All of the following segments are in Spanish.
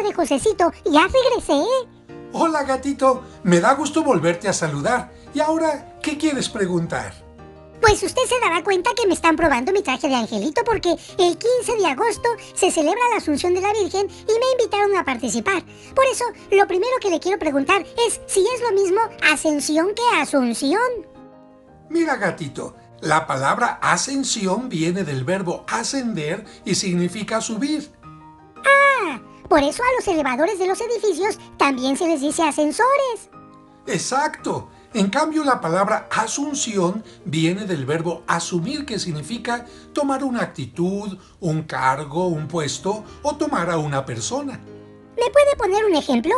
padre Josecito, ya regresé. Hola, gatito. Me da gusto volverte a saludar. ¿Y ahora qué quieres preguntar? Pues usted se dará cuenta que me están probando mi traje de angelito porque el 15 de agosto se celebra la Asunción de la Virgen y me invitaron a participar. Por eso, lo primero que le quiero preguntar es si es lo mismo ascensión que asunción. Mira, gatito, la palabra ascensión viene del verbo ascender y significa subir. Por eso a los elevadores de los edificios también se les dice ascensores. Exacto. En cambio, la palabra asunción viene del verbo asumir, que significa tomar una actitud, un cargo, un puesto o tomar a una persona. ¿Me puede poner un ejemplo?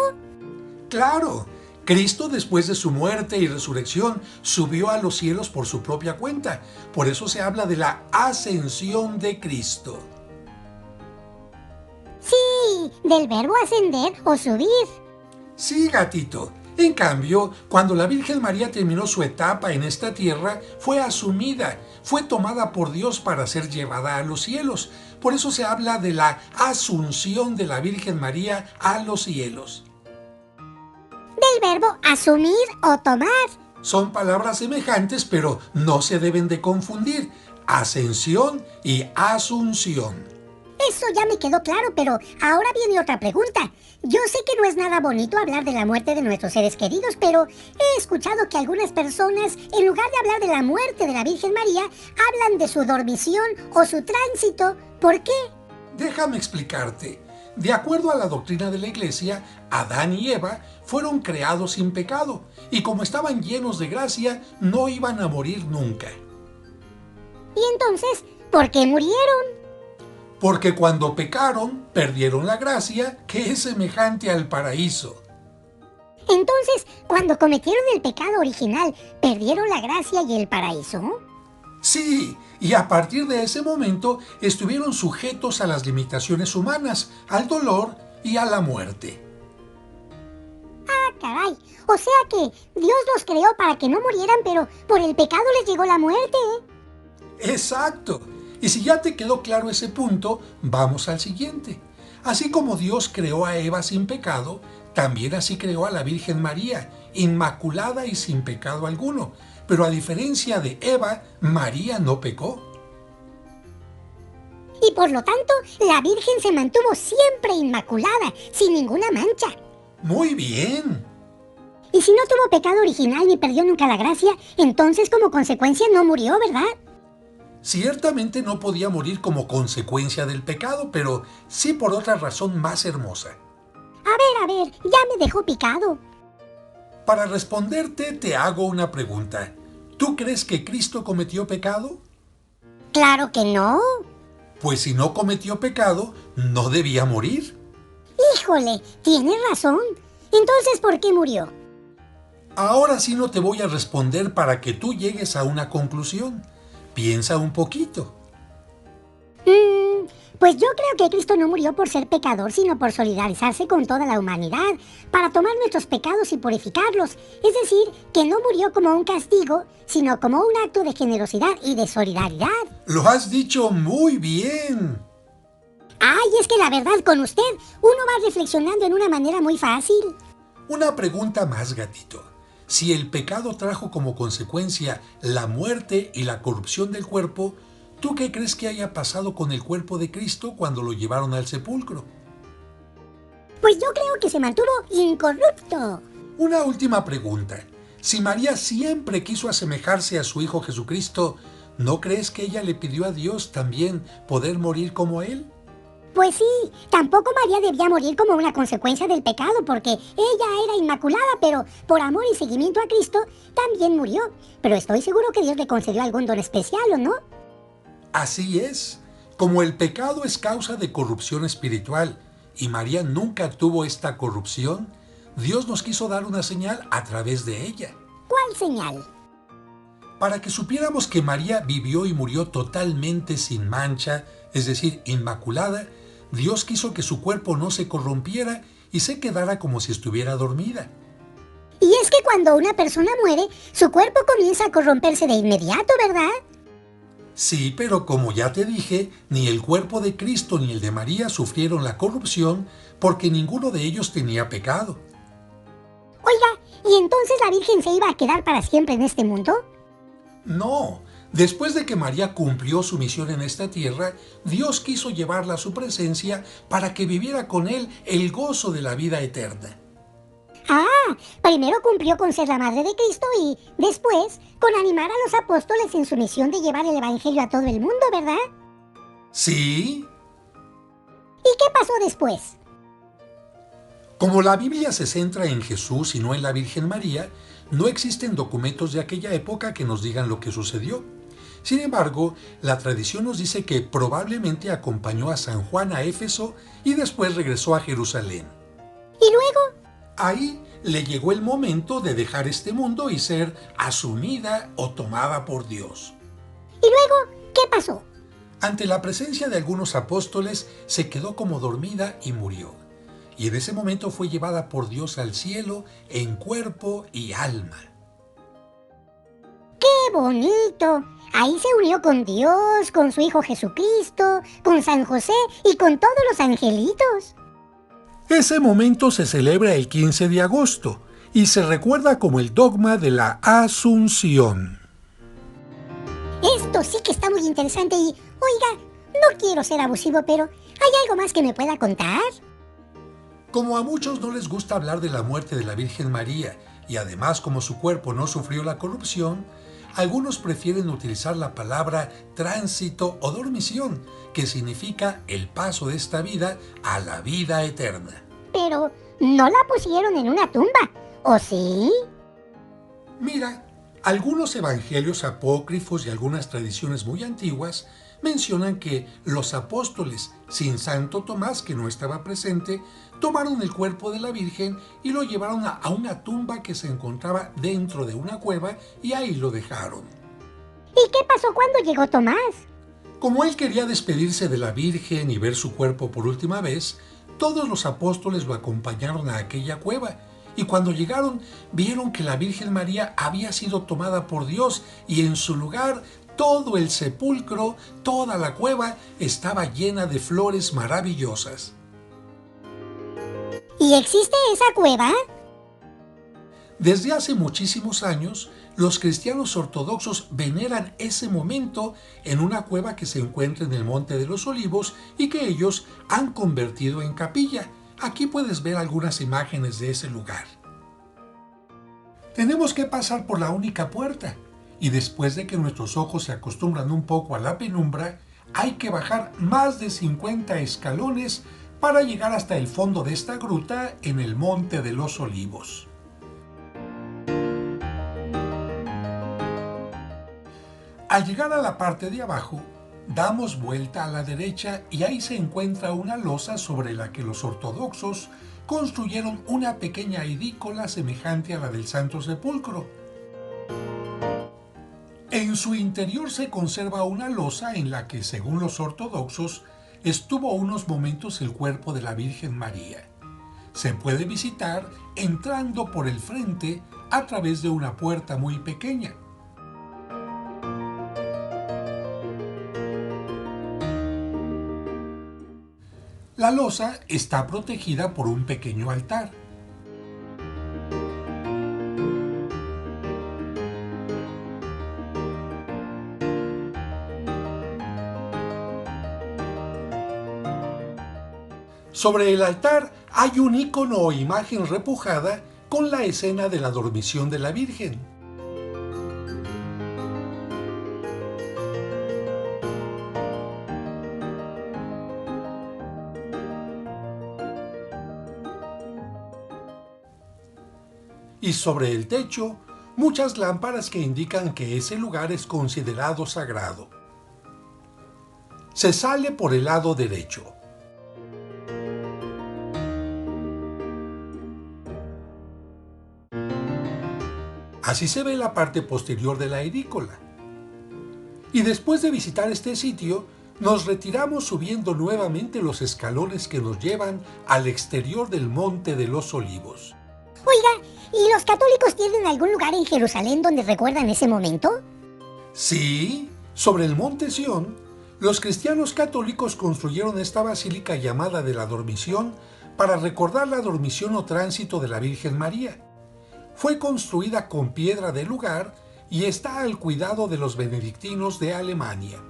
Claro, Cristo después de su muerte y resurrección subió a los cielos por su propia cuenta. Por eso se habla de la ascensión de Cristo. Sí, del verbo ascender o subir. Sí, gatito. En cambio, cuando la Virgen María terminó su etapa en esta tierra, fue asumida, fue tomada por Dios para ser llevada a los cielos. Por eso se habla de la asunción de la Virgen María a los cielos. Del verbo asumir o tomar. Son palabras semejantes, pero no se deben de confundir. Ascensión y asunción. Eso ya me quedó claro, pero ahora viene otra pregunta. Yo sé que no es nada bonito hablar de la muerte de nuestros seres queridos, pero he escuchado que algunas personas, en lugar de hablar de la muerte de la Virgen María, hablan de su dormición o su tránsito. ¿Por qué? Déjame explicarte. De acuerdo a la doctrina de la Iglesia, Adán y Eva fueron creados sin pecado, y como estaban llenos de gracia, no iban a morir nunca. Y entonces, ¿por qué murieron? Porque cuando pecaron, perdieron la gracia, que es semejante al paraíso. Entonces, cuando cometieron el pecado original, ¿perdieron la gracia y el paraíso? Sí, y a partir de ese momento estuvieron sujetos a las limitaciones humanas, al dolor y a la muerte. ¡Ah, caray! O sea que Dios los creó para que no murieran, pero por el pecado les llegó la muerte. Exacto. Y si ya te quedó claro ese punto, vamos al siguiente. Así como Dios creó a Eva sin pecado, también así creó a la Virgen María, inmaculada y sin pecado alguno. Pero a diferencia de Eva, María no pecó. Y por lo tanto, la Virgen se mantuvo siempre inmaculada, sin ninguna mancha. Muy bien. Y si no tuvo pecado original ni perdió nunca la gracia, entonces como consecuencia no murió, ¿verdad? Ciertamente no podía morir como consecuencia del pecado, pero sí por otra razón más hermosa. A ver, ya me dejó picado. Para responderte, te hago una pregunta. ¿Tú crees que Cristo cometió pecado? ¡Claro que no! Pues si no cometió pecado, no debía morir. ¡Híjole! Tienes razón. Entonces, ¿por qué murió? Ahora sí no te voy a responder para que tú llegues a una conclusión. Piensa un poquito. Pues yo creo que Cristo no murió por ser pecador, sino por solidarizarse con toda la humanidad, para tomar nuestros pecados y purificarlos. Es decir, que no murió como un castigo, sino como un acto de generosidad y de solidaridad. Lo has dicho muy bien. Ay, es que la verdad, con usted, uno va reflexionando en una manera muy fácil. Una pregunta más, gatito. Si el pecado trajo como consecuencia la muerte y la corrupción del cuerpo, ¿tú qué crees que haya pasado con el cuerpo de Cristo cuando lo llevaron al sepulcro? Pues yo creo que se mantuvo incorrupto. Una última pregunta. Si María siempre quiso asemejarse a su Hijo Jesucristo, ¿no crees que ella le pidió a Dios también poder morir como Él? Pues sí, tampoco María debía morir como una consecuencia del pecado, porque ella era inmaculada, pero por amor y seguimiento a Cristo también murió. Pero estoy seguro que Dios le concedió algún don especial, ¿o no? Así es. Como el pecado es causa de corrupción espiritual y María nunca tuvo esta corrupción, Dios nos quiso dar una señal a través de ella. ¿Cuál señal? Para que supiéramos que María vivió y murió totalmente sin mancha, es decir, inmaculada, Dios quiso que su cuerpo no se corrompiera y se quedara como si estuviera dormida. Y es que cuando una persona muere, su cuerpo comienza a corromperse de inmediato, ¿verdad? Sí, pero como ya te dije, ni el cuerpo de Cristo ni el de María sufrieron la corrupción porque ninguno de ellos tenía pecado. Oiga, ¿y entonces la Virgen se iba a quedar para siempre en este mundo? No, después de que María cumplió su misión en esta tierra, Dios quiso llevarla a su presencia para que viviera con él el gozo de la vida eterna. Ah, primero cumplió con ser la madre de Cristo y después con animar a los apóstoles en su misión de llevar el Evangelio a todo el mundo, ¿verdad? Sí, ¿Y qué pasó después? como la Biblia se centra en Jesús y no en la Virgen María, no existen documentos de aquella época que nos digan lo que sucedió. Sin embargo, la tradición nos dice que probablemente acompañó a San Juan a Éfeso y después regresó a Jerusalén. ¿Y luego? Ahí le llegó el momento de dejar este mundo y ser asumida o tomada por Dios. ¿Y luego qué pasó? Ante la presencia de algunos apóstoles, se quedó como dormida y murió. Y en ese momento fue llevada por Dios al cielo en cuerpo y alma. ¡Qué bonito! Ahí se unió con Dios, con su Hijo Jesucristo, con San José y con todos los angelitos. Ese momento se celebra el 15 de agosto y se recuerda como el dogma de la Asunción. Esto sí que está muy interesante y, oiga, no quiero ser abusivo, pero ¿hay algo más que me pueda contar? Como a muchos no les gusta hablar de la muerte de la Virgen María y además como su cuerpo no sufrió la corrupción, algunos prefieren utilizar la palabra tránsito o dormición, que significa el paso de esta vida a la vida eterna. Pero no la pusieron en una tumba, ¿o sí? Mira, algunos evangelios apócrifos y algunas tradiciones muy antiguas mencionan que los apóstoles, sin Santo Tomás, que no estaba presente, tomaron el cuerpo de la Virgen y lo llevaron a una tumba que se encontraba dentro de una cueva y ahí lo dejaron. ¿Y qué pasó cuando llegó Tomás? Como él quería despedirse de la Virgen y ver su cuerpo por última vez, todos los apóstoles lo acompañaron a aquella cueva. Y cuando llegaron, vieron que la Virgen María había sido tomada por Dios y en su lugar todo el sepulcro, toda la cueva estaba llena de flores maravillosas. ¿Y existe esa cueva? Desde hace muchísimos años, los cristianos ortodoxos veneran ese momento en una cueva que se encuentra en el Monte de los Olivos y que ellos han convertido en capilla. Aquí puedes ver algunas imágenes de ese lugar. Tenemos que pasar por la única puerta y después de que nuestros ojos se acostumbran un poco a la penumbra, hay que bajar más de 50 escalones para llegar hasta el fondo de esta gruta en el Monte de los Olivos. Al llegar a la parte de abajo, damos vuelta a la derecha y ahí se encuentra una losa sobre la que los ortodoxos construyeron una pequeña edícola semejante a la del Santo Sepulcro. En su interior se conserva una losa en la que, según los ortodoxos, estuvo unos momentos el cuerpo de la Virgen María. Se puede visitar entrando por el frente a través de una puerta muy pequeña. La losa está protegida por un pequeño altar. Sobre el altar hay un icono o imagen repujada con la escena de la dormición de la Virgen. Y sobre el techo, muchas lámparas que indican que ese lugar es considerado sagrado. Se sale por el lado derecho. Así se ve la parte posterior de la edícola. Y después de visitar este sitio, nos retiramos subiendo nuevamente los escalones que nos llevan al exterior del Monte de los Olivos. Oiga, ¿y los católicos tienen algún lugar en Jerusalén donde recuerdan ese momento? Sí, sobre el monte Sión, Los cristianos católicos construyeron esta basílica llamada de la Dormición para recordar la dormición o tránsito de la Virgen María. Fue construida con piedra del lugar y está al cuidado de los benedictinos de Alemania.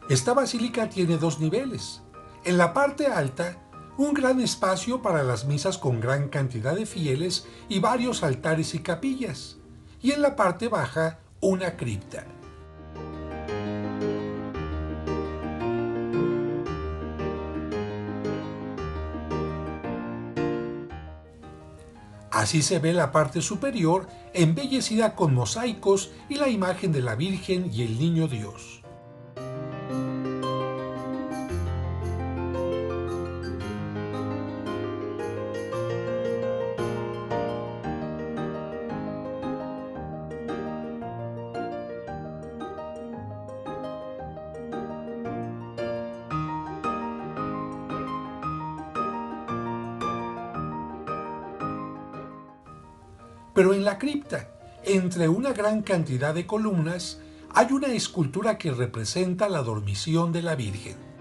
Esta basílica tiene 2 niveles. En la parte alta, un gran espacio para las misas con gran cantidad de fieles y varios altares y capillas. Y en la parte baja, una cripta. Así se ve la parte superior, embellecida con mosaicos y la imagen de la Virgen y el Niño Dios. Pero en la cripta, entre una gran cantidad de columnas, hay una escultura que representa la dormición de la Virgen.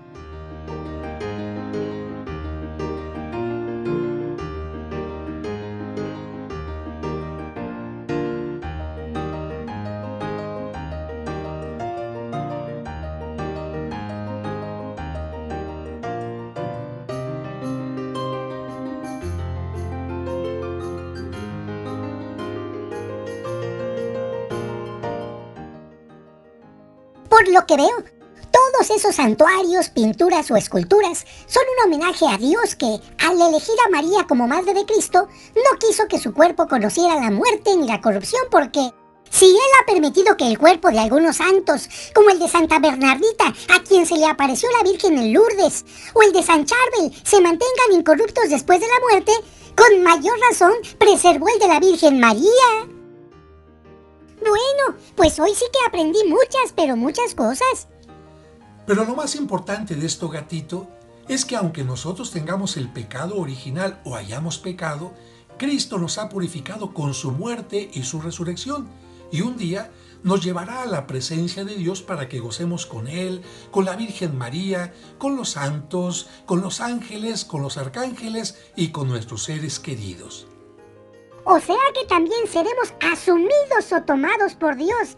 Por lo que veo, todos esos santuarios, pinturas o esculturas son un homenaje a Dios que, al elegir a María como Madre de Cristo, no quiso que su cuerpo conociera la muerte ni la corrupción porque, si Él ha permitido que el cuerpo de algunos santos, como el de Santa Bernardita, a quien se le apareció la Virgen en Lourdes, o el de San Charbel, se mantengan incorruptos después de la muerte, con mayor razón preservó el de la Virgen María. Bueno, pues hoy sí que aprendí muchas cosas. Pero lo más importante de esto, gatito, es que aunque nosotros tengamos el pecado original o hayamos pecado, Cristo nos ha purificado con su muerte y su resurrección, y un día nos llevará a la presencia de Dios para que gocemos con Él, con la Virgen María, con los santos, con los ángeles, con los arcángeles y con nuestros seres queridos. O sea que también seremos asumidos o tomados por Dios.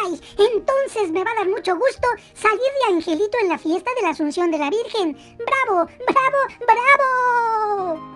¡Ay! Entonces me va a dar mucho gusto salir de angelito en la fiesta de la Asunción de la Virgen. ¡Bravo! ¡Bravo! ¡Bravo!